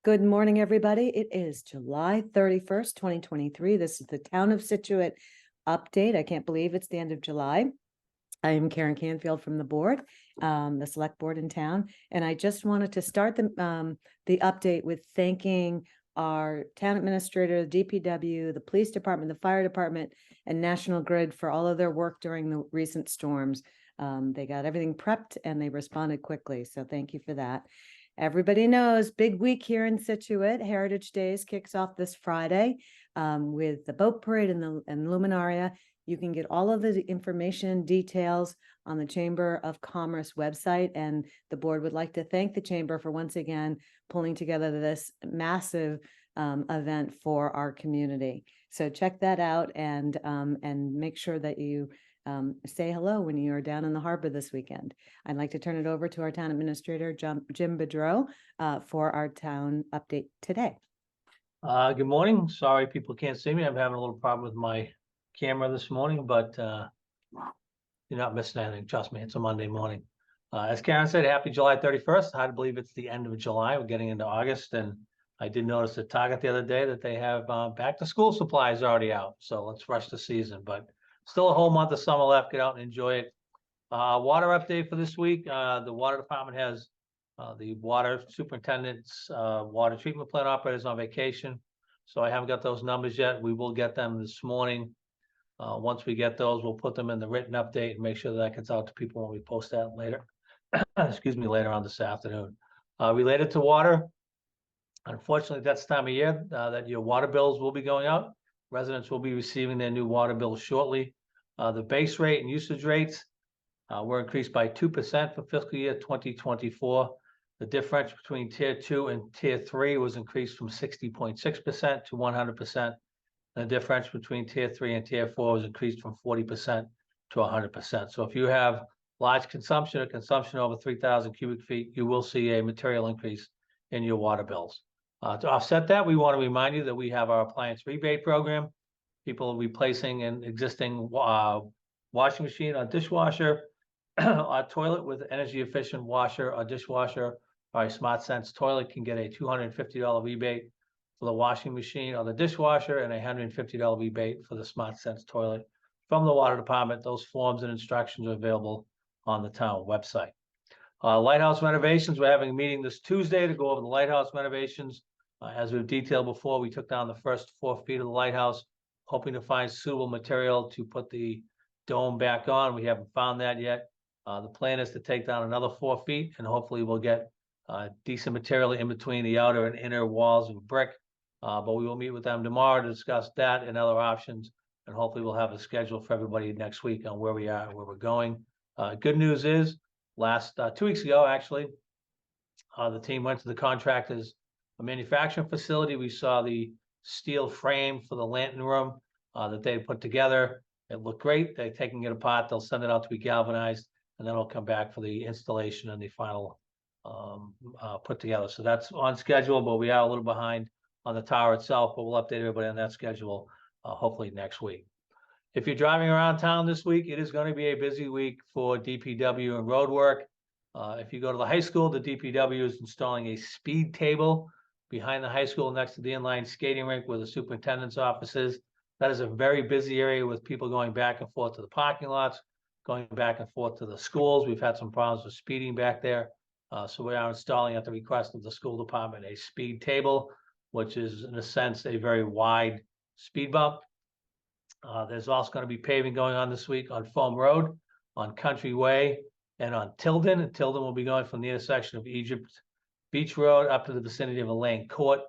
Good morning, everybody. It is July 31st, 2023. This is the Town of Scituate update. I can't believe it's the end of July. I am Karen Canfield from the board, the select board in town, and I just wanted to start the update with thanking our town administrator, the DPW, the police department, the fire department, and National Grid for all of their work during the recent storms. They got everything prepped and they responded quickly, so thank you for that. Everybody knows, big week here in Scituate. Heritage Days kicks off this Friday with the boat parade and Luminaria. You can get all of the information, details on the Chamber of Commerce website, and the board would like to thank the Chamber for once again pulling together this massive event for our community. So check that out and make sure that you say hello when you are down in the harbor this weekend. I'd like to turn it over to our town administrator, Jim Bedreau, for our town update today. Good morning. Sorry people can't see me. I'm having a little problem with my camera this morning, but you're not missing anything. Trust me, it's a Monday morning. As Karen said, happy July 31st. Hard to believe it's the end of July. We're getting into August, and I did notice at Target the other day that they have back to school supplies already out. So let's rush the season, but still a whole month of summer left. Get out and enjoy it. Water update for this week. The water department has the water superintendent's water treatment plant operators on vacation. So I haven't got those numbers yet. We will get them this morning. Once we get those, we'll put them in the written update and make sure that gets out to people when we post that later. Excuse me, later on this afternoon. Related to water, unfortunately, that's the time of year that your water bills will be going out. Residents will be receiving their new water bills shortly. The base rate and usage rates were increased by 2% for fiscal year 2024. The difference between tier 2 and tier 3 was increased from 60.6% to 100%. The difference between tier 3 and tier 4 was increased from 40% to 100%. So if you have large consumption or consumption over 3,000 cubic feet, you will see a material increase in your water bills. To offset that, we want to remind you that we have our appliance rebate program. People replacing an existing washing machine or dishwasher, a toilet with energy efficient washer or dishwasher, or a SmartSense toilet can get a $250 rebate for the washing machine or the dishwasher and a $150 rebate for the SmartSense toilet from the water department. Those forms and instructions are available on the town website. Lighthouse Renovations, we're having a meeting this Tuesday to go over the lighthouse renovations. As we've detailed before, we took down the first 4 feet of the lighthouse, hoping to find suitable material to put the dome back on. We haven't found that yet. The plan is to take down another 4 feet, and hopefully we'll get decent material in between the outer and inner walls of brick. But we will meet with them tomorrow to discuss that and other options, and hopefully we'll have a schedule for everybody next week on where we are and where we're going. Good news is, last 2 weeks ago, actually, the team went to the contractor's manufacturing facility. We saw the steel frame for the lantern room that they put together. It looked great. They're taking it apart. They'll send it out to be galvanized, and then it'll come back for the installation and the final put together. So that's on schedule, but we are a little behind on the tower itself, but we'll update everybody on that schedule hopefully next week. If you're driving around town this week, it is going to be a busy week for DPW and road work. If you go to the high school, the DPW is installing a speed table behind the high school next to the inline skating rink where the superintendent's office is. That is a very busy area with people going back and forth to the parking lots, going back and forth to the schools. We've had some problems with speeding back there. So we are installing at the request of the school department a speed table, which is in a sense a very wide speed bump. There's also going to be paving going on this week on Foam Road, on Country Way, and on Tilden. And Tilden will be going from the intersection of Egypt Beach Road up to the vicinity of Elaine Court.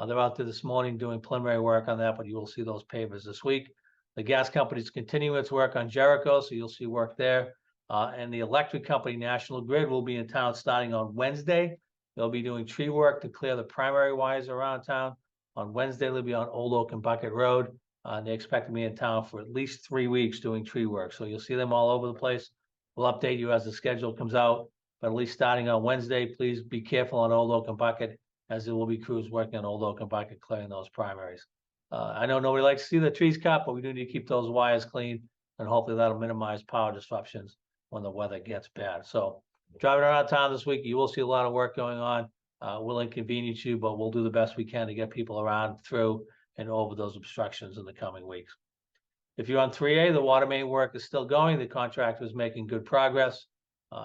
They're out there this morning doing preliminary work on that, but you will see those pavers this week. The gas company is continuing its work on Jericho, so you'll see work there. And the electric company, National Grid, will be in town starting on Wednesday. They'll be doing tree work to clear the primary wires around town. On Wednesday, they'll be on Old Oak and Bucket Road. They expect to be in town for at least 3 weeks doing tree work. So you'll see them all over the place. We'll update you as the schedule comes out, but at least starting on Wednesday, please be careful on Old Oak and Bucket, as there will be crews working on Old Oak and Bucket clearing those primaries. I know nobody likes to see the trees cut, but we do need to keep those wires clean, and hopefully that'll minimize power disruptions when the weather gets bad. So driving around town this week, you will see a lot of work going on. will inconvenience you, but we'll do the best we can to get people around, through, and over those obstructions in the coming weeks. If you're on 3A, the water main work is still going. The contractor is making good progress.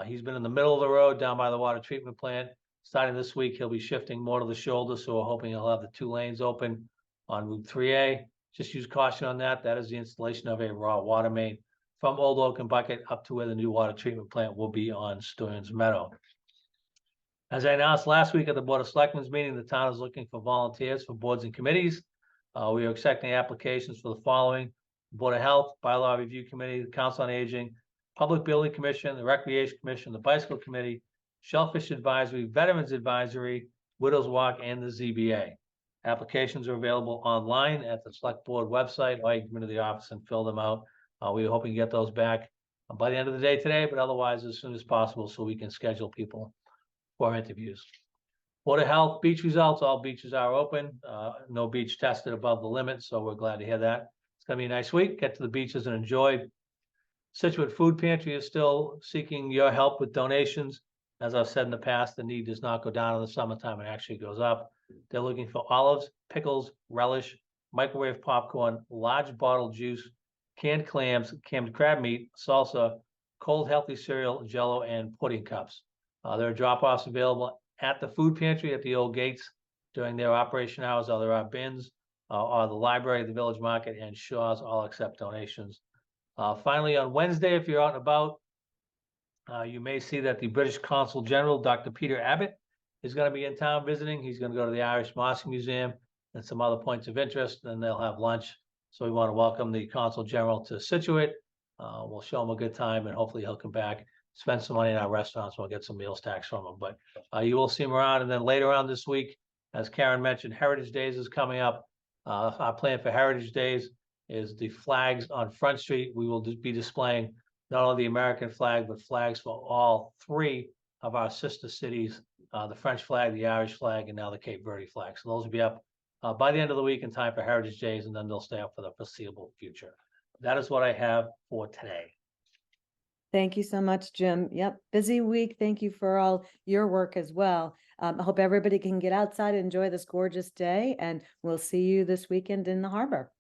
He's been in the middle of the road down by the water treatment plant. Starting this week, he'll be shifting more to the shoulder, so we're hoping he'll have the 2 lanes open on Route 3A. Just use caution on that. That is the installation of a raw water main from Old Oaken Bucket up to where the new water treatment plant will be on Stearns Meadow. As I announced last week at the Board of Selectmen's meeting, the town is looking for volunteers for boards and committees. We are accepting applications for the following: Board of Health, Bylaw Review Committee, the Council on Aging, Public Building Commission, the Recreation Commission, the Bicycle Committee, Shellfish Advisory, Veterans Advisory, Widows Walk, and the ZBA. Applications are available online at the Select Board website, or you can come into the office and fill them out. We're hoping to get those back by the end of the day today, but otherwise as soon as possible, so we can schedule people for interviews. Board of Health beach results: all beaches are open. No beach tested above the limit, so we're glad to hear that. It's gonna be a nice week. Get to the beaches and enjoy. Scituate Food Pantry is still seeking your help with donations. As I've said in the past, the need does not go down in the summertime, it actually goes up. They're looking for olives, pickles, relish, microwave popcorn, large bottled juice, canned clams, canned crab meat, salsa, cold healthy cereal, Jell-O, and pudding cups. There are drop-offs available at the food pantry at the old gates during their operation hours, or there are bins, or the library, the village market, and Shaw's all accept donations. Finally, on Wednesday, if you're out and about, you may see that the British Consul General, Dr. Peter Abbott, is going to be in town visiting. He's going to go to the Irish Mosque Museum and some other points of interest, and they'll have lunch. So we want to welcome the Consul General to Scituate. We'll show him a good time, and hopefully he'll come back, spend some money in our restaurants. We'll get some meals tax from him, but you will see him around. And then later on this week, as Karen mentioned, Heritage Days is coming up. Our plan for Heritage Days is the flags on Front Street. We will be displaying not only the American flag, but flags for all 3 of our sister cities, the French flag, the Irish flag, and now the Cape Verde flag. So those will be up by the end of the week in time for Heritage Days, and then they'll stay up for the foreseeable future. That is what I have for today. Thank you so much, Jim. Yep, busy week. Thank you for all your work as well. I hope everybody can get outside and enjoy this gorgeous day, and we'll see you this weekend in the harbor.